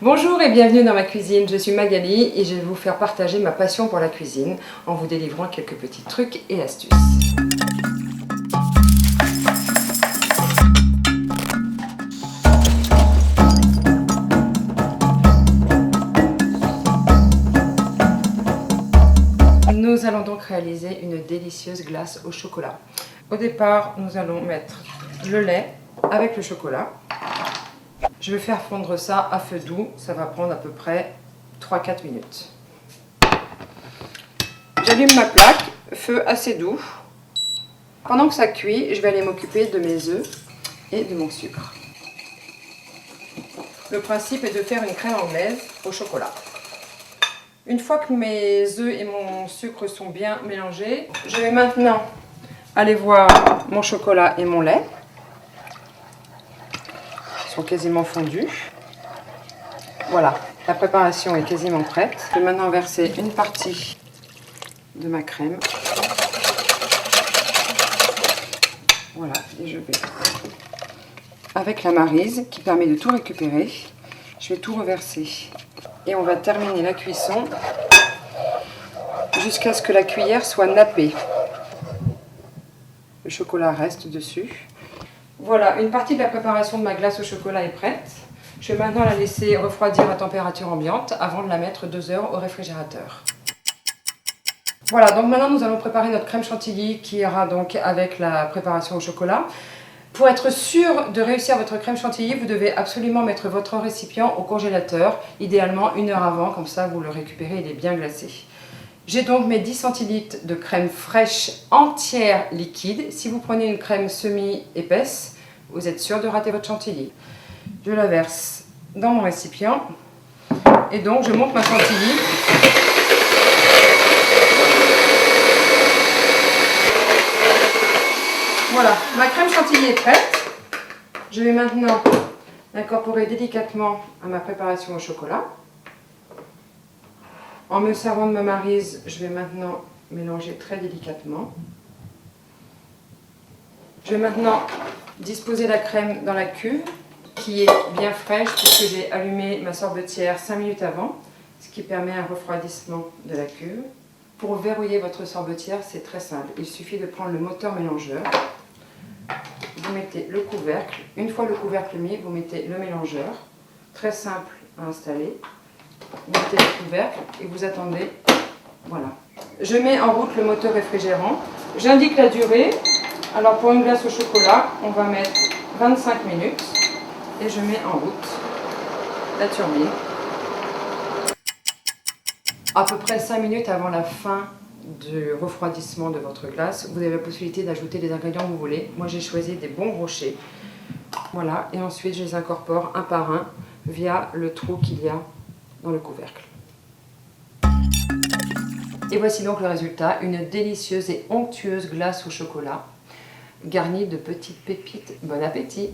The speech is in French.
Bonjour et bienvenue dans ma cuisine, je suis Magali et je vais vous faire partager ma passion pour la cuisine en vous délivrant quelques petits trucs et astuces. Nous allons donc réaliser une délicieuse glace au chocolat. Au départ, nous allons mettre le lait avec le chocolat. Je vais faire fondre ça à feu doux, ça va prendre à peu près 3-4 minutes. J'allume ma plaque, feu assez doux. Pendant que ça cuit, je vais aller m'occuper de mes œufs et de mon sucre. Le principe est de faire une crème anglaise au chocolat. Une fois que mes œufs et mon sucre sont bien mélangés, je vais maintenant aller voir mon chocolat et mon lait. Sont quasiment fondus. Voilà, la préparation est quasiment prête. Je vais maintenant verser une partie de ma crème. Voilà, et je vais, avec la maryse qui permet de tout récupérer, je vais tout reverser. Et on va terminer la cuisson jusqu'à ce que la cuillère soit nappée. Le chocolat reste dessus. Voilà, une partie de la préparation de ma glace au chocolat est prête. Je vais maintenant la laisser refroidir à température ambiante avant de la mettre 2 heures au réfrigérateur. Voilà, donc maintenant nous allons préparer notre crème chantilly qui ira donc avec la préparation au chocolat. Pour être sûr de réussir votre crème chantilly, vous devez absolument mettre votre récipient au congélateur, idéalement 1 heure avant, comme ça vous le récupérez, il est bien glacé. J'ai donc mes 10 centilitres de crème fraîche entière liquide. Si vous prenez une crème semi-épaisse, vous êtes sûr de rater votre chantilly. Je la verse dans mon récipient et donc je monte ma chantilly. Voilà, ma crème chantilly est prête. Je vais maintenant l'incorporer délicatement à ma préparation au chocolat. En me servant de ma maryse, je vais maintenant mélanger très délicatement. Je vais maintenant disposer la crème dans la cuve qui est bien fraîche puisque j'ai allumé ma sorbetière 5 minutes avant, ce qui permet un refroidissement de la cuve. Pour verrouiller votre sorbetière, c'est très simple. Il suffit de prendre le moteur mélangeur. Vous mettez le couvercle. Une fois le couvercle mis, vous mettez le mélangeur. Très simple à installer. Vous mettez le couvercle et vous attendez. Voilà. Je mets en route le moteur réfrigérant. J'indique la durée. Alors pour une glace au chocolat, on va mettre 25 minutes. Et je mets en route la turbine. À peu près 5 minutes avant la fin du refroidissement de votre glace, vous avez la possibilité d'ajouter les ingrédients que vous voulez. Moi j'ai choisi des bons rochers. Voilà, et ensuite je les incorpore un par un via le trou qu'il y a dans le couvercle. Et voici donc le résultat, une délicieuse et onctueuse glace au chocolat, garnie de petites pépites. Bon appétit!